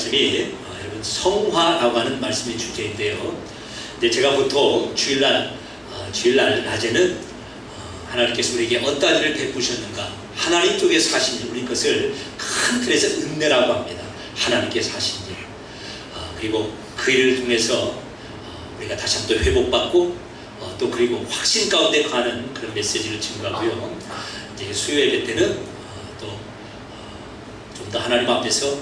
말씀이 여러분 성화라고 하는 말씀의 주제인데요. 근데 제가 보통 주일날 낮에는 하나님께서 우리에게 어떠한 일을 베푸셨는가, 하나님 쪽에서 하신 일, 우리 것을 큰 틀에서 은혜라고 합니다. 하나님께서 하신 일, 그리고 그 일을 통해서 우리가 다시 한번 또 회복받고 또 그리고 확신 가운데 가는 그런 메시지를 증거하고요. 이제 수요 예배 때는 또 좀 더 하나님 앞에서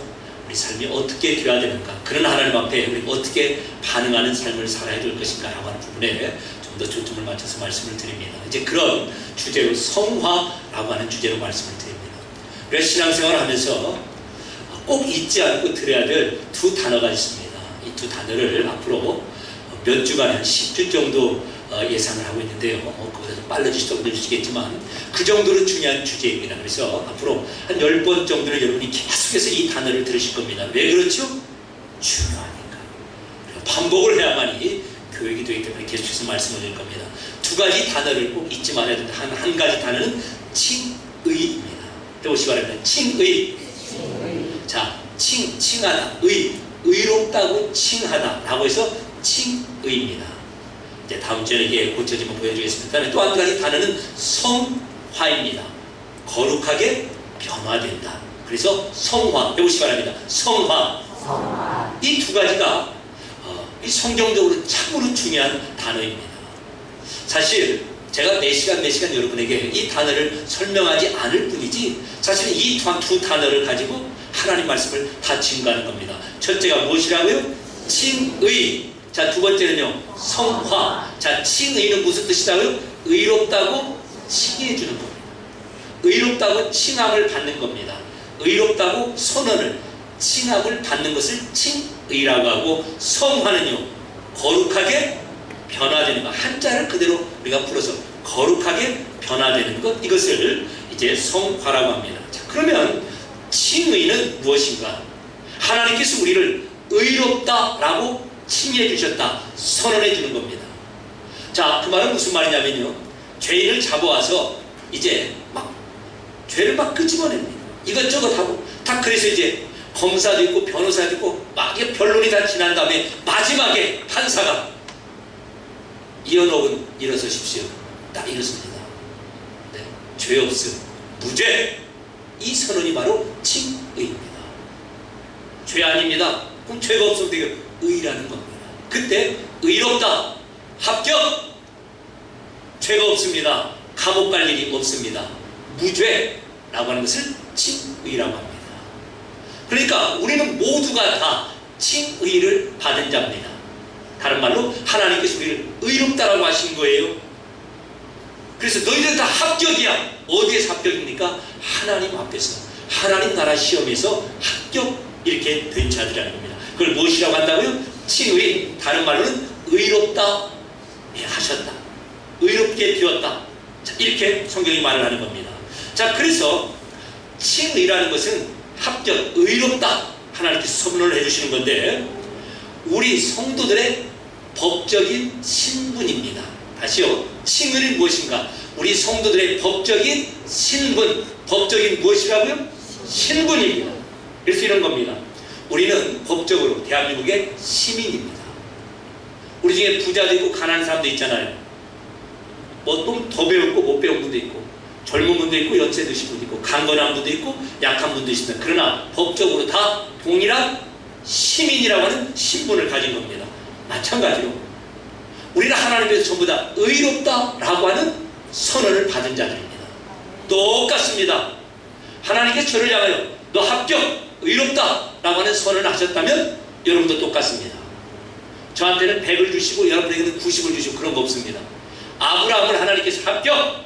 우리 삶이 어떻게 되어야 되는가, 그런 하나님 앞에 우리가 어떻게 반응하는 삶을 살아야 될 것인가 라고 하는 부분에 좀 더 초점을 맞춰서 말씀을 드립니다. 이제 그런 주제로 성화라고 하는 주제로 말씀을 드립니다. 그래서 신앙생활을 하면서 꼭 잊지 않고 들어야 될 두 단어가 있습니다. 이 두 단어를 앞으로 몇 주간 한 10주 정도 예상을 하고 있는데요. 그보다 좀 빨라지시도 늦으시겠지만 그 정도로 중요한 주제입니다. 그래서 앞으로 한 10번 정도를 여러분이 계속해서 이 단어를 들으실 겁니다. 왜 그렇죠? 중요하니까. 반복을 해야만이 교육이 되기 때문에 계속해서 말씀을 드릴 겁니다. 두 가지 단어를 꼭 잊지 말아야 된다. 한 가지 단어는 칭의입니다. 해보시기 바랍니다. 칭의. 자, 칭하다, 의롭다고 칭하다 라고 해서 칭의입니다. 이제 다음 주에 이게 고쳐지면 보여주겠습니다. 또 한 가지 단어는 성화입니다. 거룩하게 변화된다. 그래서 성화, 해보시기 바랍니다. 성화. 이 두 가지가 이 성경적으로 참으로 중요한 단어입니다. 사실 제가 몇 시간 여러분에게 이 단어를 설명하지 않을 뿐이지, 사실은 이 두 단어를 가지고 하나님 말씀을 다 증거하는 겁니다. 첫째가 무엇이라고요? 칭의. 자, 두 번째는요, 성화. 자, 칭의는 무슨 뜻이라고요? 의롭다고 칭해 주는 겁니다. 의롭다고 칭함을 받는 겁니다. 의롭다고 선언을, 칭함을 받는 것을 칭의라고 하고, 성화는요, 거룩하게 변화되는 것. 한자를 그대로 우리가 풀어서 거룩하게 변화되는 것, 이것을 이제 성화라고 합니다. 자, 그러면 칭의는 무엇인가? 하나님께서 우리를 의롭다라고 칭해 주셨다, 선언해 주는 겁니다. 자, 그 말은 무슨 말이냐면요, 죄인을 잡아와서 이제 막 죄를 막 끄집어냅니다. 이것저것 하고 다. 그래서 이제 검사도 있고 변호사도 있고 막 변론이 다 지난 다음에 마지막에 판사가 이현옥은 일어서십시오, 딱 이렇습니다. 네, 죄 없음, 무죄. 이 선언이 바로 칭의입니다. 죄 아닙니다. 그럼 죄가 없으면 되게 의라는 겁니다. 그때 의롭다, 합격, 죄가 없습니다, 감옥 갈 일이 없습니다, 무죄라고 하는 것을 칭의라고 합니다. 그러니까 우리는 모두가 다 칭의를 받은 자입니다. 다른 말로 하나님께서 우리를 의롭다라고 하신 거예요. 그래서 너희들 다 합격이야. 어디에서 합격입니까? 하나님 앞에서, 하나님 나라 시험에서 합격, 이렇게 된 자들이라는 겁니다. 그걸 무엇이라고 한다고요? 칭의. 다른 말로는 의롭다 하셨다, 의롭게 되었다. 자, 이렇게 성경이 말을 하는 겁니다. 자, 그래서 칭의라는 것은 합격, 의롭다, 하나님께서 선언을 해주시는 건데, 우리 성도들의 법적인 신분입니다. 다시요, 칭의는 무엇인가? 우리 성도들의 법적인 신분. 법적인 무엇이라고요? 신분입니다. 그래서 이런 겁니다. 우리는 법적으로 대한민국의 시민입니다. 우리 중에 부자도 있고 가난한 사람도 있잖아요. 뭐 좀 더 배웠고 못 배운 분도 있고, 젊은 분도 있고 연세 드신 분도 있고, 강건한 분도 있고 약한 분도 있습니다. 그러나 법적으로 다 동일한 시민이라고 하는 신분을 가진 겁니다. 마찬가지로 우리는 하나님께서 전부 다 의롭다라고 하는 선언을 받은 자들입니다. 똑같습니다. 하나님께서 저를 향하여 너 합격, 의롭다라고 하는 선언을 하셨다면 여러분도 똑같습니다. 저한테는 100을 주시고 여러분에게는 90을 주시고 그런 거 없습니다. 아브라함을 하나님께서 합격,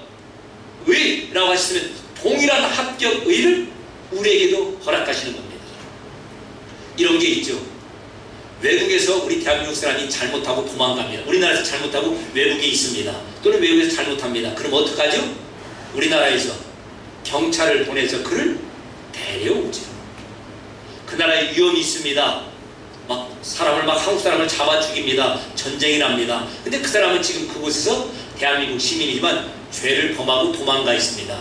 의라고 하셨으면 동일한 합격, 의를 우리에게도 허락하시는 겁니다. 이런 게 있죠. 외국에서 우리 대한민국 사람이 잘못하고 도망갑니다. 우리나라에서 잘못하고 외국에 있습니다. 또는 외국에서 잘못합니다. 그럼 어떡하죠? 우리나라에서 경찰을 보내서 그를 데려오죠. 그 나라에 위험이 있습니다. 막 사람을 막 한국 사람을 잡아 죽입니다. 전쟁이 납니다. 근데 그 사람은 지금 그곳에서 대한민국 시민이지만 죄를 범하고 도망가 있습니다.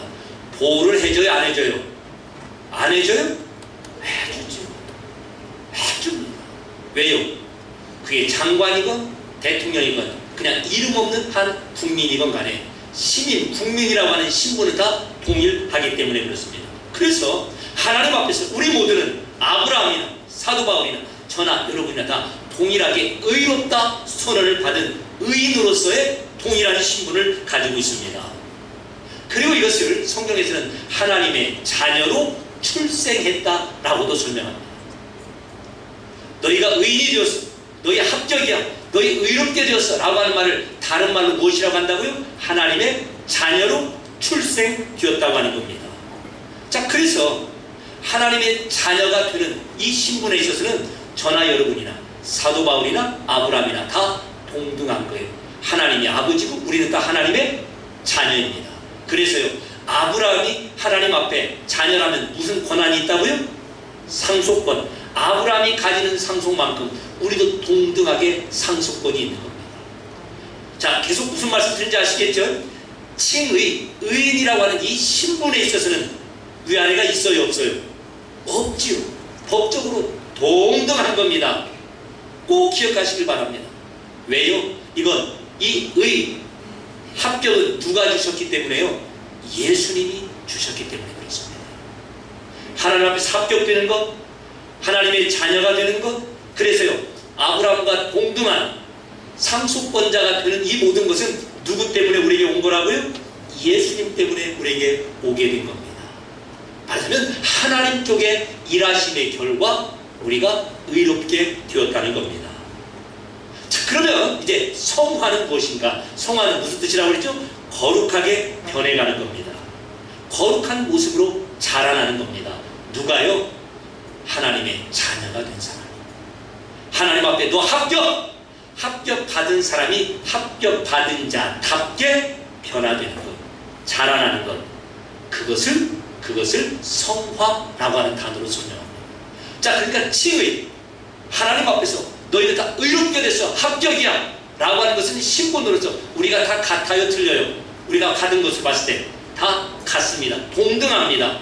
보호를 해줘요, 안 해줘요? 안 해줘요? 해주죠. 왜요? 그게 장관이건 대통령이건 그냥 이름 없는 한 국민이건 간에 시민, 국민이라고 하는 신분은 다 동일하기 때문에 그렇습니다. 그래서 하나님 앞에서 우리 모두는 아브라함이나 사도 바울이나 저나 여러분이나 다 동일하게 의롭다 선언을 받은 의인으로서의 동일한 신분을 가지고 있습니다. 그리고 이것을 성경에서는 하나님의 자녀로 출생했다라고도 설명합니다. 너희가 의인이 되었어, 너희 합격이야, 너희 의롭게 되었어 라고 하는 말을 다른 말로 무엇이라고 한다고요? 하나님의 자녀로 출생되었다고 하는 겁니다. 자, 그래서 하나님의 자녀가 되는 이 신분에 있어서는 저나 여러분이나 사도 바울이나 아브라함이나 다 동등한 거예요. 하나님이 아버지고 우리는 다 하나님의 자녀입니다. 그래서요, 아브라함이 하나님 앞에 자녀라면 무슨 권한이 있다고요? 상속권. 아브라함이 가지는 상속만큼 우리도 동등하게 상속권이 있는 겁니다. 자, 계속 무슨 말씀 드린지 아시겠죠? 칭의, 의인이라고 하는 이 신분에 있어서는 위아래가 있어요, 없어요? 없지요. 법적으로 동등한 겁니다. 꼭 기억하시길 바랍니다. 왜요? 이건 이 합격은 누가 주셨기 때문에요? 예수님이 주셨기 때문에 그렇습니다. 하나님 앞에서 합격되는 것, 하나님의 자녀가 되는 것, 그래서요, 아브라함과 동등한 상속권자가 되는 이 모든 것은 누구 때문에 우리에게 온 거라고요? 예수님 때문에 우리에게 오게 된 겁니다. 말하자면 하나님 쪽의 일하심의 결과 우리가 의롭게 되었다는 겁니다. 자, 그러면 이제 성화는 무엇인가? 성화는 무슨 뜻이라고 그랬죠? 거룩하게 변해가는 겁니다. 거룩한 모습으로 자라나는 겁니다. 누가요? 하나님의 자녀가 된 사람. 하나님 앞에 너 합격 받은 사람이 합격 받은 자답게 변화되는 것, 자라나는 것, 그것을 성화라고 하는 단어로 설명합니다. 자, 그러니까 칭의, 하나님 앞에서 너희들 다 의롭게 됐어, 합격이야 라고 하는 것은 신분으로서 우리가 다 같아요, 틀려요? 우리가 받은 것을 봤을 때 다 같습니다. 동등합니다.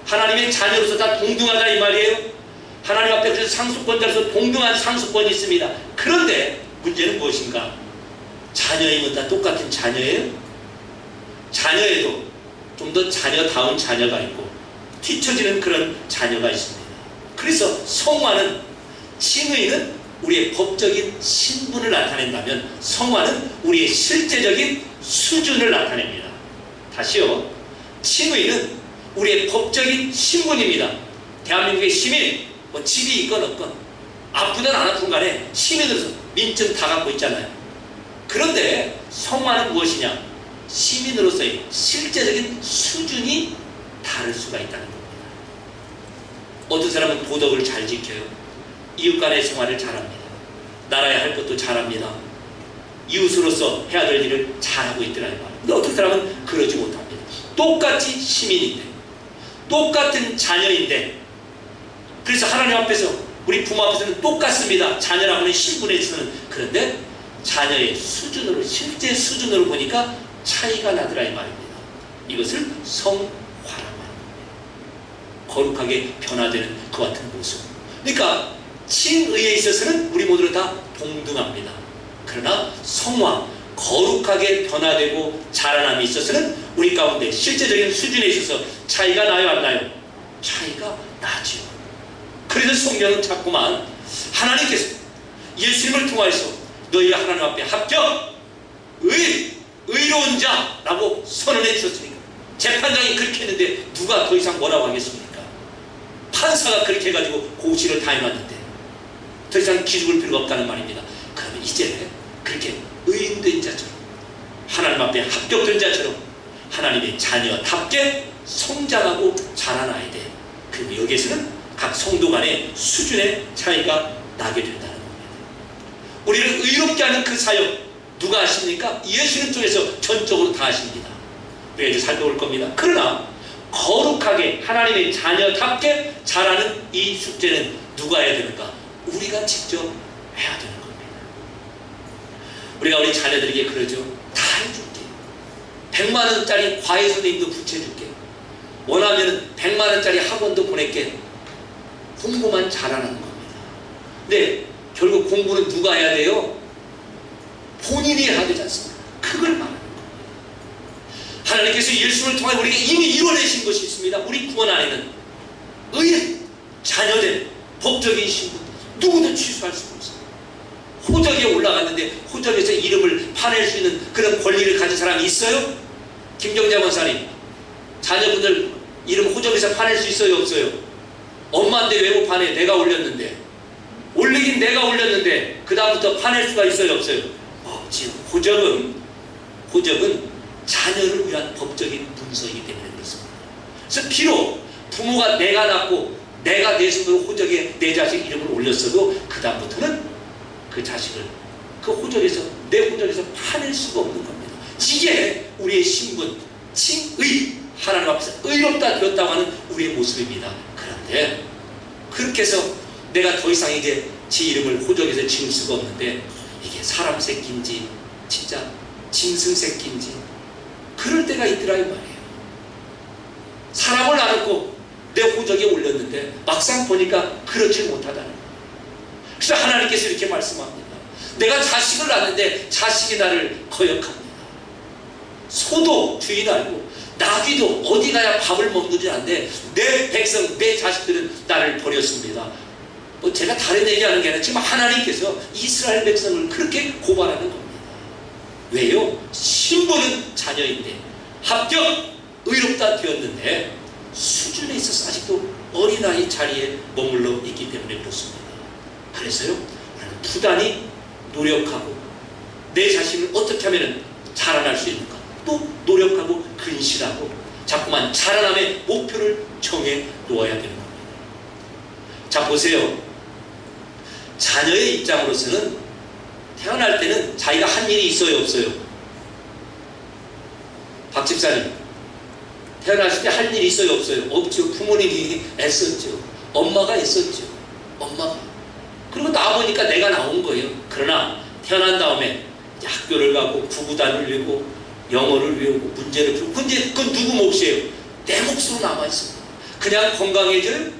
하나님의 자녀로서 다 동등하다 이 말이에요. 하나님 앞에 그래서 상속권자로서 동등한 상속권이 있습니다. 그런데 문제는 무엇인가? 자녀이면 다 똑같은 자녀예요? 자녀에도 좀 더 자녀다운 자녀가 있고 뒤처지는 그런 자녀가 있습니다. 그래서 성화는, 칭의는 우리의 법적인 신분을 나타낸다면 성화는 우리의 실제적인 수준을 나타냅니다. 다시요, 칭의는 우리의 법적인 신분입니다. 대한민국의 시민, 뭐 집이 있건 없건 아프든 안 아픈 간에 시민으로서 민증 다 갖고 있잖아요. 그런데 성화는 무엇이냐? 시민으로서의 실제적인 수준이 다를 수가 있다는 겁니다. 어떤 사람은 도덕을 잘 지켜요. 이웃 간의 생활을 잘합니다. 나라에 할 것도 잘합니다. 이웃으로서 해야 될 일을 잘하고 있더라고요. 근데 어떤 사람은 그러지 못합니다. 똑같이 시민인데, 똑같은 자녀인데, 그래서 하나님 앞에서, 우리 부모 앞에서는 똑같습니다. 자녀라고 하는 신분에 있어서는. 그런데 자녀의 수준으로, 실제 수준으로 보니까 차이가 나더라 이 말입니다. 이것을 성화라고 하는 겁니다. 거룩하게 변화되는 그 같은 모습. 그러니까 칭의에 있어서는 우리 모두 다 동등합니다. 그러나 성화, 거룩하게 변화되고 자라남에 있어서는 우리 가운데 실제적인 수준에 있어서 차이가 나요, 안 나요? 차이가 나죠. 그래서 성경은 자꾸만 하나님께서 예수님을 통하여서 너희가 하나님 앞에 합격, 의로운 자라고 선언해 주셨으니까, 재판장이 그렇게 했는데 누가 더 이상 뭐라고 하겠습니까? 판사가 그렇게 해가지고 고시를 다 해놨는데 더 이상 기죽을 필요가 없다는 말입니다. 그러면 이제 그렇게 의인된 자처럼, 하나님 앞에 합격된 자처럼 하나님의 자녀답게 성장하고 자라나야 돼. 그리고 여기에서는 각 성도 간의 수준의 차이가 나게 된다는 겁니다. 우리를 의롭게 하는 그 사역 누가 하십니까? 예수님 쪽에서 전적으로 다 하십니다. 우리가 이제 살펴볼 겁니다. 그러나 거룩하게 하나님의 자녀답게 자라는 이 숙제는 누가 해야 되는가? 우리가 직접 해야 되는 겁니다. 우리가 우리 자녀들에게 그러죠. 다 해줄게. 100만 원짜리 과외 선생님도 붙여줄게. 원하면 100만 원짜리 학원도 보낼게. 공부만 잘하는 겁니다. 근데 결국 공부는 누가 해야 돼요? 본인이 해야 되지 않습니까? 그걸 말하는 거예요. 하나님께서 예수를 통해 우리에게 이미 이뤄내신 것이 있습니다. 우리 구원 안에는 의 자녀된 법적인 신분 누구도 취소할 수가 없어요. 호적에 올라갔는데 호적에서 이름을 파낼 수 있는 그런 권리를 가진 사람이 있어요? 김경자 권사님, 자녀분들 이름 호적에서 파낼 수 있어요? 없어요? 엄마인데 왜 못 파내? 내가 올렸는데. 올리긴 내가 올렸는데 그 다음부터 파낼 수가 있어요? 없어요? 없지. 호적은 자녀를 위한 법적인 문서이기 때문에 그렇습니다. 그래서 비록 부모가 내가 낳고 내가 내 손으로 호적에 내 자식 이름을 올렸어도 그 다음부터는 그 자식을 그 호적에서 내 호적에서 파낼 수가 없는 겁니다. 이게 우리의 신분, 칭의, 하나님 앞에서 의롭다 되었다고 하는 우리의 모습입니다. 그런데 그렇게 해서 내가 더 이상 이제 지 이름을 호적에서 지울 수가 없는데 이게 사람 새끼인지 진짜 짐승 새끼인지 그럴 때가 있더라 이 말이에요. 사람을 낳았고 내 호적에 올렸는데 막상 보니까 그렇지 못하다는 거예요. 그래서 하나님께서 이렇게 말씀합니다. 내가 자식을 낳았는데 자식이 나를 거역합니다. 소도 주인 알고 나귀도 어디 가야 밥을 먹는지 아는데 내 백성, 내 자식들은 나를 버렸습니다. 뭐 제가 다른 얘기하는 게 아니라 지금 하나님께서 이스라엘 백성을 그렇게 고발하는 겁니다. 왜요? 신분은 자녀인데 합격, 의롭다 되었는데 수준에 있어서 아직도 어린아이 자리에 머물러 있기 때문에 그렇습니다. 그래서요, 우리는 부단히 노력하고 내 자신을 어떻게 하면 자라날 수 있는가, 또 노력하고 근실하고 자꾸만 자라남의 목표를 정해 놓아야 되는 겁니다. 자, 보세요. 자녀의 입장으로서는 태어날 때는 자기가 한 일이 있어요, 없어요? 박 집사님, 태어났을 때 할 일이 있어요, 없어요? 없죠. 부모님이 애썼죠. 엄마가 애썼죠. 엄마가. 그리고 나보니까 내가 나온 거예요. 그러나 태어난 다음에 학교를 가고 구구단을 외우고 영어를 외우고 문제를 풀고 그건 누구 몫이에요? 내 몫으로 남아있습니다. 그냥 건강해져요?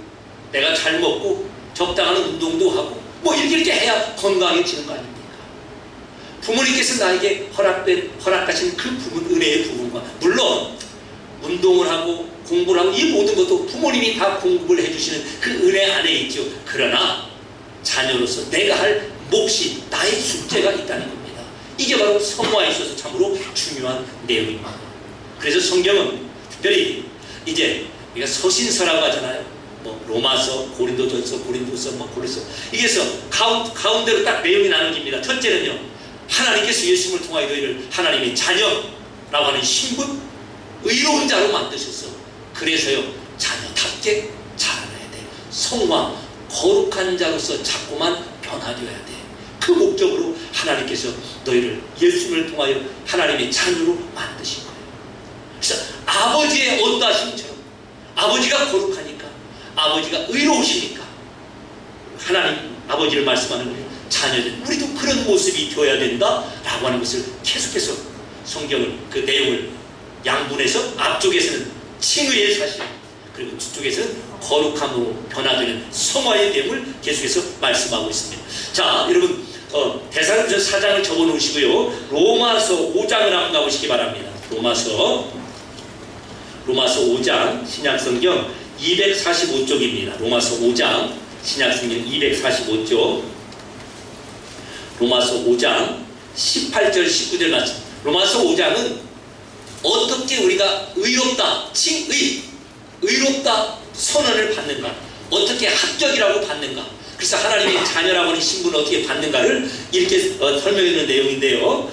내가 잘 먹고 적당한 운동도 하고 뭐 이렇게 해야 건강해지는 거 아닙니까? 부모님께서 나에게 허락하신 그 부분, 은혜의 부분과 물론 운동을 하고 공부를 하고 이 모든 것도 부모님이 다 공급을 해주시는 그 은혜 안에 있죠. 그러나 자녀로서 내가 할 몫이, 나의 숙제가 있다는 겁니다. 이게 바로 성화에 있어서 참으로 중요한 내용입니다. 그래서 성경은 특별히 이제 우리가 서신서라고 하잖아요. 뭐 로마서, 고린도전서, 고린도서, 뭐 고린도서, 이게서 가운데로 딱 내용이 나눠집니다. 첫째는요, 하나님께서 예수님을 통하여 너희를 하나님의 자녀라고 하는 신분, 의로운 자로 만드셨어. 그래서요, 자녀답게 자라나야 돼. 성화, 거룩한 자로서 자꾸만 변화되어야 돼. 그 목적으로 하나님께서 너희를 예수님을 통하여 하나님의 자녀로 만드신 거예요. 그래서 아버지의 언다심처럼 아버지가 거룩하니까, 아버지가 의로우시니까 하나님 아버지를 말씀하는 거예요. 자녀들, 우리도 그런 모습이 되어야 된다라고 하는 것을 계속해서 성경을, 그 내용을 양분해서 앞쪽에서는 칭의의 사실, 그리고 뒤쪽에서는 거룩함으로 변화되는 성화의 내용을 계속해서 말씀하고 있습니다. 자, 여러분 데살로니가서 4장을 접어 놓으시고요, 로마서 5장을 한번 가보시기 바랍니다. 로마서 5장 신약성경 245쪽입니다. 로마서 5장 신약성경 245쪽, 로마서 5장 18절 19절 말씀. 로마서 5장은 어떻게 우리가 의롭다, 칭의, 의롭다 선언을 받는가, 어떻게 합격이라고 받는가, 그래서 하나님의 자녀라고 하는 신분을 어떻게 받는가를 이렇게 설명해 주는 내용인데요.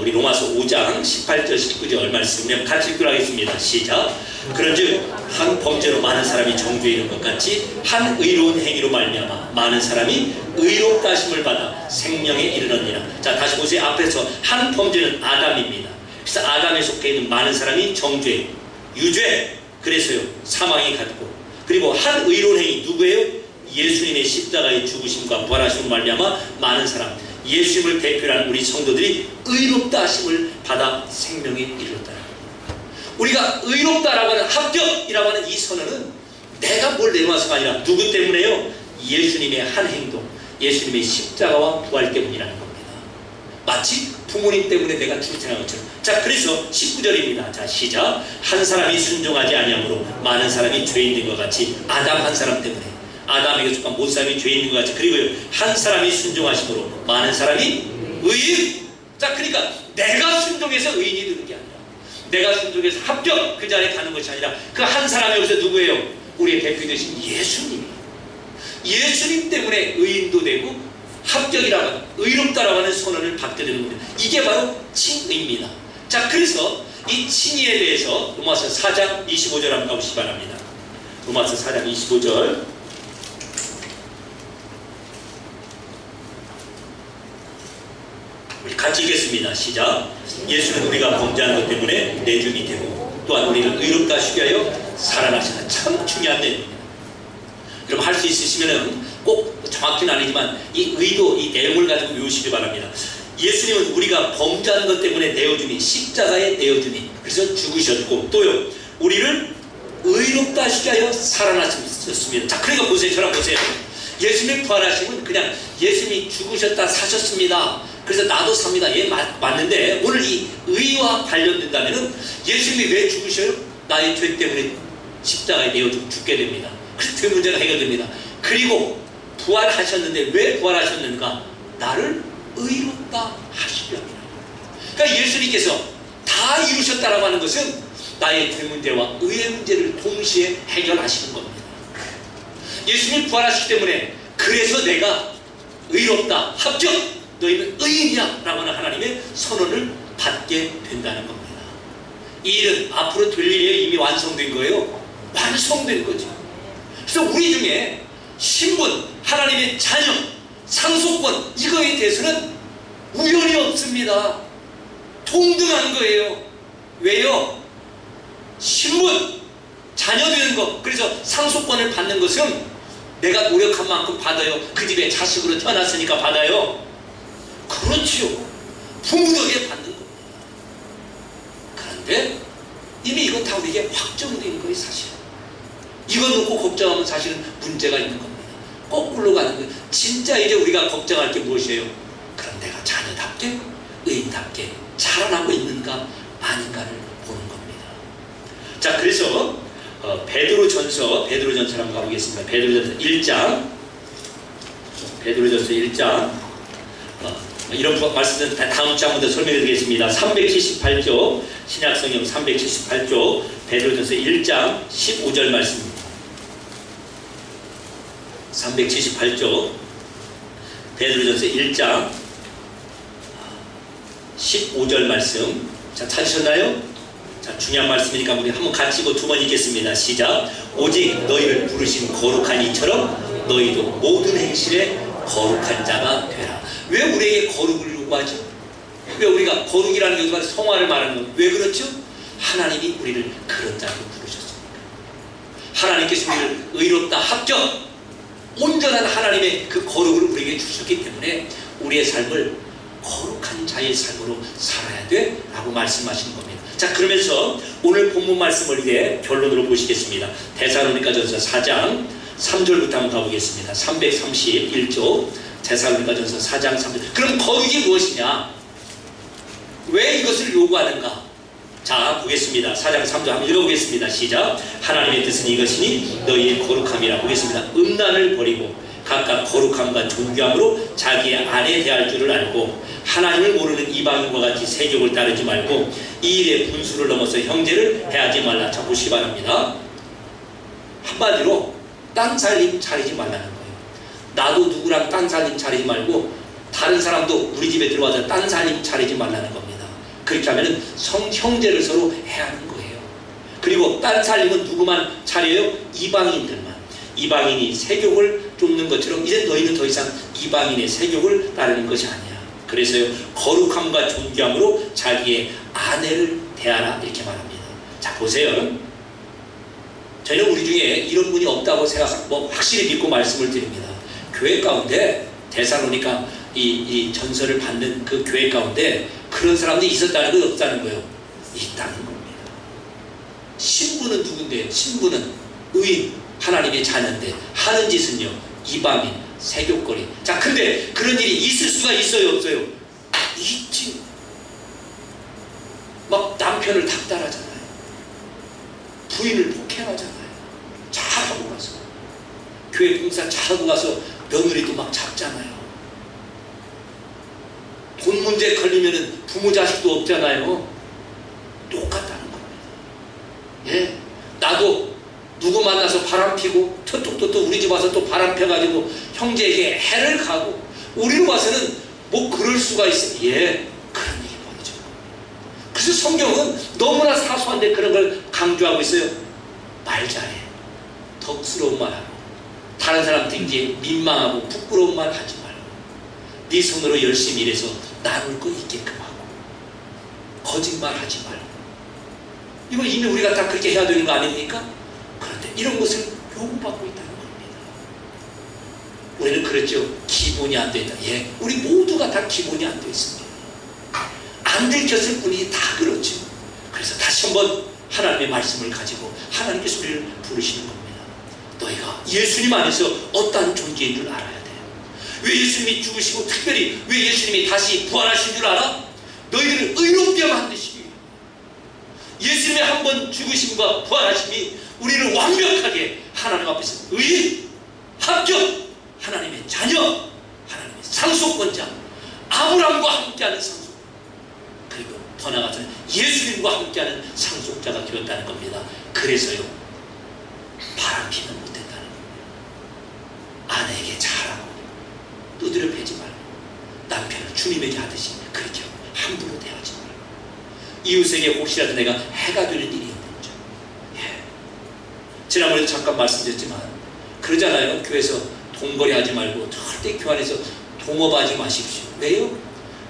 우리 로마서 5장 18절 19절 말씀을 같이 읽도록 하겠습니다. 시작. 그런즉 한 범죄로 많은 사람이 정죄에 이른 것 같이 한 의로운 행위로 말미암아 많은 사람이 의롭다 하심을 받아 생명에 이르느니라. 자, 다시 보세요. 앞에서 한 범죄는 아담입니다. 그래서 아담에 속해 있는 많은 사람이 정죄, 유죄, 그래서요 사망이 갔고, 그리고 한 의로운 행위 누구예요? 예수님의 십자가의 죽으심과 부활하심을 말미암아 많은 사람, 예수님을 대표하는 우리 성도들이 의롭다 하심을 받아 생명에 이르렀다. 우리가 의롭다라고 하는, 합격이라고 하는 이 선언은 내가 뭘 내놓아서가 아니라 누구 때문에요? 예수님의 한 행동, 예수님의 십자가와 부활 때문이라는 겁니다. 마치 부모님 때문에 내가 출생한 것처럼. 자, 그래서 19절입니다. 자, 시작. 한 사람이 순종하지 아니함으로 많은 사람이 죄인 된 것 같이, 아담 한 사람 때문에, 아담에게 속한 모든 사람이 죄인 된 것 같이, 그리고 한 사람이 순종하심으로 많은 사람이 의인. 자, 그러니까 내가 순종해서 의인이 되는 게 아니라, 내가 순종해서 합격 그 자리에 가는 것이 아니라, 그 한 사람이 여기서 누구예요? 우리의 대표 되신 예수님. 예수님 때문에 의인도 되고 합격이라고, 의롭다라고 하는 선언을 받게 되는 겁니다. 이게 바로 칭의입니다. 자, 그래서 이 칭의에 대해서 로마서 4장 25절 한번 가보시기 바랍니다. 로마서 4장 25절. 우리 같이 읽겠습니다. 시작. 예수는 우리가 범죄한 것 때문에 내줌이 되고 또한 우리를 의롭다 하시기 위하여 살아나시는, 참 중요한 내용입니다. 여러분 할 수 있으시면은 꼭 정확히는 아니지만 이 의도, 이 내용을 가지고 외우시기 바랍니다. 예수님은 우리가 범죄한 것 때문에 내어주니, 십자가에 내어주니, 그래서 죽으셨고, 또요 우리를 의롭다 하시기 위하여 살아나셨습니다. 자, 그러니까 보세요. 저랑 보세요. 예수님이 부활하시면 그냥 예수님이 죽으셨다 사셨습니다, 그래서 나도 삽니다. 예, 맞는데 오늘 이 의와 관련된다면은 예수님이 왜 죽으셔요? 나의 죄 때문에 십자가에 내어 죽게 됩니다. 그래서 그 문제가 해결됩니다. 그리고 부활하셨는데 왜 부활하셨는가? 나를 의롭다 하시려고. 그러니까 예수님께서 다 이루셨다라고 하는 것은 나의 죄 문제와 의의 문제를 동시에 해결하시는 겁니다. 예수님이 부활하시기 때문에, 그래서 내가 의롭다, 합격, 너희는 의인이야 라고 하는 하나님의 선언을 받게 된다는 겁니다. 이 일은 앞으로 될 일이에요? 이미 완성된 거예요? 완성된 거죠. 그래서 우리 중에 신분, 하나님의 자녀, 상속권, 이거에 대해서는 우연이 없습니다. 동등한 거예요. 왜요? 신분, 자녀 되는 것, 그래서 상속권을 받는 것은 내가 노력한 만큼 받아요. 그 집에 자식으로 태어났으니까 받아요. 그렇지요. 부모 덕에 받는 겁니다. 그런데 이미 이건 다 우리에게 확정된 거예요, 사실. 이거 놓고 걱정하면 사실은 문제가 있는 겁니다. 거꾸로 가는 거예요. 진짜 이제 우리가 걱정할 게 무엇이에요? 그럼 내가 자녀답게, 의인답게 자라나고 있는가 아닌가를 보는 겁니다. 자, 그래서 베드로전서를 한번 가보겠습니다. 베드로전서 1장. 이런 말씀은 다음 주 한번 더 설명해 드리겠습니다. 378조, 신약성경 378조, 베드로전서 1장 15절 말씀입니다. 378조, 베드로전서 1장 15절 말씀. 자, 찾으셨나요? 자, 중요한 말씀이니까 우리 한번 같이 두 번 읽겠습니다. 시작. 오직 너희를 부르신 거룩한 이처럼 너희도 모든 행실에 거룩한 자가 되라. 왜 우리에게 거룩을 요구하죠? 왜 우리가 거룩이라는 것은 성화를 말하는 건 왜 그렇죠? 하나님이 우리를 그런 자로 부르셨습니다. 하나님께서 우리를 의롭다, 합격, 온전한 하나님의 그 거룩을 우리에게 주셨기 때문에 우리의 삶을 거룩한 자의 삶으로 살아야 돼 라고 말씀하시는 겁니다. 자, 그러면서 오늘 본문 말씀을 이제 결론으로 보시겠습니다. 데살로니가전서 4장 3절부터 한번 가보겠습니다. 331조 데살로니가전서 4장 3절. 그럼 거룩이 무엇이냐? 왜 이것을 요구하는가? 자, 보겠습니다. 4장 3절 한번 읽어보겠습니다. 시작. 하나님의 뜻은 이것이니 너희의 거룩함이라. 보겠습니다. 음란을 버리고 각각 거룩함과 존귀함으로 자기의 아내 대할 줄을 알고 하나님을 모르는 이방인과 같이 세욕을 따르지 말고 이 일의 분수를 넘어서 형제를 해하지 말라. 자, 보시기 바랍니다. 한마디로 딴살림 차리지 말라는 거예요. 나도 누구랑 딴살림 차리지 말고 다른 사람도 우리 집에 들어와서 딴살림 차리지 말라는 겁니다. 그렇게 하면 형제를 서로 해하는 거예요. 그리고 딴살림은 누구만 차려요? 이방인들만. 이방인이 세욕을 쫓는 것처럼 이제 너희는 더 이상 이방인의 세욕을 따르는 것이 아니야. 그래서요, 거룩함과 존귀함으로 자기의 아내를 대하라 이렇게 말합니다. 자, 보세요. 저희는 우리 중에 이런 분이 없다고 확실히 믿고 말씀을 드립니다. 교회 가운데 데살로니가 이 전서를 받는 그 교회 가운데 그런 사람들이 있었다는 거 없다는 거예요? 있다는 겁니다. 신부는 누군데요? 신부는 의인, 하나님의 자녀인데 하는 짓은요, 이방인, 세교거리. 자, 근데 그런 일이 있을 수가 있어요, 없어요? 있지. 막 남편을 닥달하잖아요. 부인을 폭행하잖아요. 잘하고 가서. 교회 봉사 잘하고 가서 며느리도 막 잡잖아요. 돈 문제 걸리면은 부모 자식도 없잖아요. 똑같다는 겁니다. 예, 나도 누구 만나서 바람 피고 저쪽도 또 우리 집 와서 또 바람 펴가지고 형제에게 해를 가고 우리로 봐서는 뭐 그럴 수가 있어. 예, 그런 일이 벌어져. 그래서 성경은 너무나 사소한데 그런 걸 강조하고 있어요. 말 잘해. 덕스러운 말하고 다른 사람 등지에 민망하고 부끄러운 말 하지 말고 네 손으로 열심히 일해서 나눌 거 있게끔 하고 거짓말 하지 말고. 이거 이미 우리가 다 그렇게 해야 되는 거 아닙니까? 그런데 이런 것을 요구받고 있다는 겁니다. 우리는 그랬죠. 기본이 안 돼 있다. 예, 우리 모두가 다 기본이 안 돼 있습니다. 안 들켰을 뿐이지 다 그렇죠. 그래서 다시 한번 하나님의 말씀을 가지고 하나님께서 우리를 부르시는 겁니다. 너희가 예수님 안에서 어떠한 존재인 줄 알아야 돼요. 왜 예수님이 죽으시고 특별히 왜 예수님이 다시 부활하신 줄 알아? 너희들을 의롭게 만드시기 위해. 예수님의 한 번 죽으심과 부활하심이 우리를 완벽하게 하나님 앞에서 의인, 합격, 하나님의 자녀, 하나님의 상속권자, 아브라함과 함께하는 상속, 그리고 더 나아가서 예수님과 함께하는 상속자가 되었다는 겁니다. 그래서요, 바람피면 못된다는 겁니다. 아내에게 잘하고 두드려 패지 말고 남편을 주님에게 하듯이 그렇게 함부로 대하지 말고 이웃에게 혹시라도 내가 해가 되는 일이 있는지. 예. 지난번에도 잠깐 말씀드렸지만 그러잖아요. 교회에서 동거래 하지 말고 절대 교환해서 동업하지 마십시오. 왜요?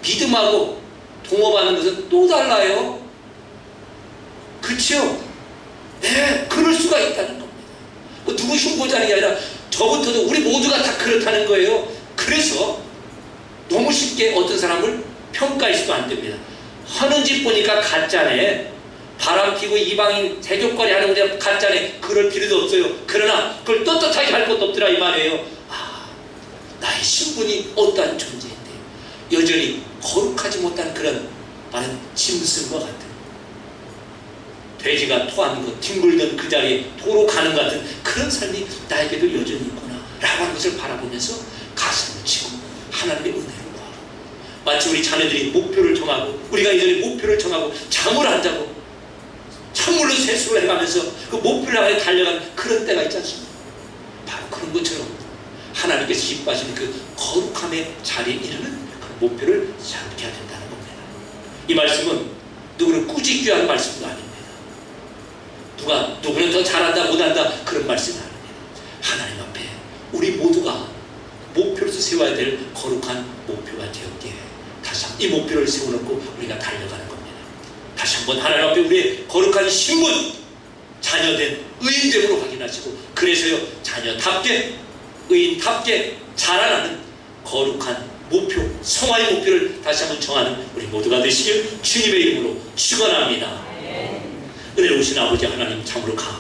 믿음하고 동업하는 것은 또 달라요. 그렇죠? 네, 그럴 수가 있다는 겁니다. 누구 흉보자는 게 아니라 저부터도 우리 모두가 다 그렇다는 거예요. 그래서 너무 쉽게 어떤 사람을 평가해서도 안 됩니다. 하는 짓 보니까 가짜네. 바람 피고 이방인 대적거리 하는 거 가짜네. 그럴 필요도 없어요. 그러나 그걸 떳떳하게 할 것도 없더라 이 말이에요. 아, 나의 신분이 어떠한 존재인데 여전히 거룩하지 못한 그런 말은 짐승과 같은 돼지가 토하는 것, 뒹굴던 그 자리에 도로 가는 것 같은 그런 삶이 나에게도 여전히 있구나 라고 하는 것을 바라보면서 가슴을 치고 하나님의 은혜를 구하고 마치 우리 자녀들이 목표를 정하고 우리가 예전에 목표를 정하고 잠을 안 자고 찬물로 세수를 해가면서 그 목표를 향해 달려가는 그런 때가 있지 않습니까? 바로 그런 것처럼 하나님께서 기뻐하시는 그 거룩함의 자리에 이르는 그 목표를 잡게 해야 된다는 겁니다. 이 말씀은 누구를 꾸짖기하는 말씀도 아닙니다. 누구는 더 잘한다 못한다 그런 말씀이 아닙니다. 하나님 앞에 우리 모두가 목표로서 세워야 될 거룩한 목표가 되었기에 다시 한번 이 목표를 세워놓고 우리가 달려가는 겁니다. 다시 한번 하나님 앞에 우리의 거룩한 신분, 자녀된 의인됨으로 확인하시고 그래서요 자녀답게 의인답게 자라나는 거룩한 목표, 성화의 목표를 다시 한번 정하는 우리 모두가 되시길 주님의 이름으로 축원합니다. 은혜로우신 아버지 하나님 참으로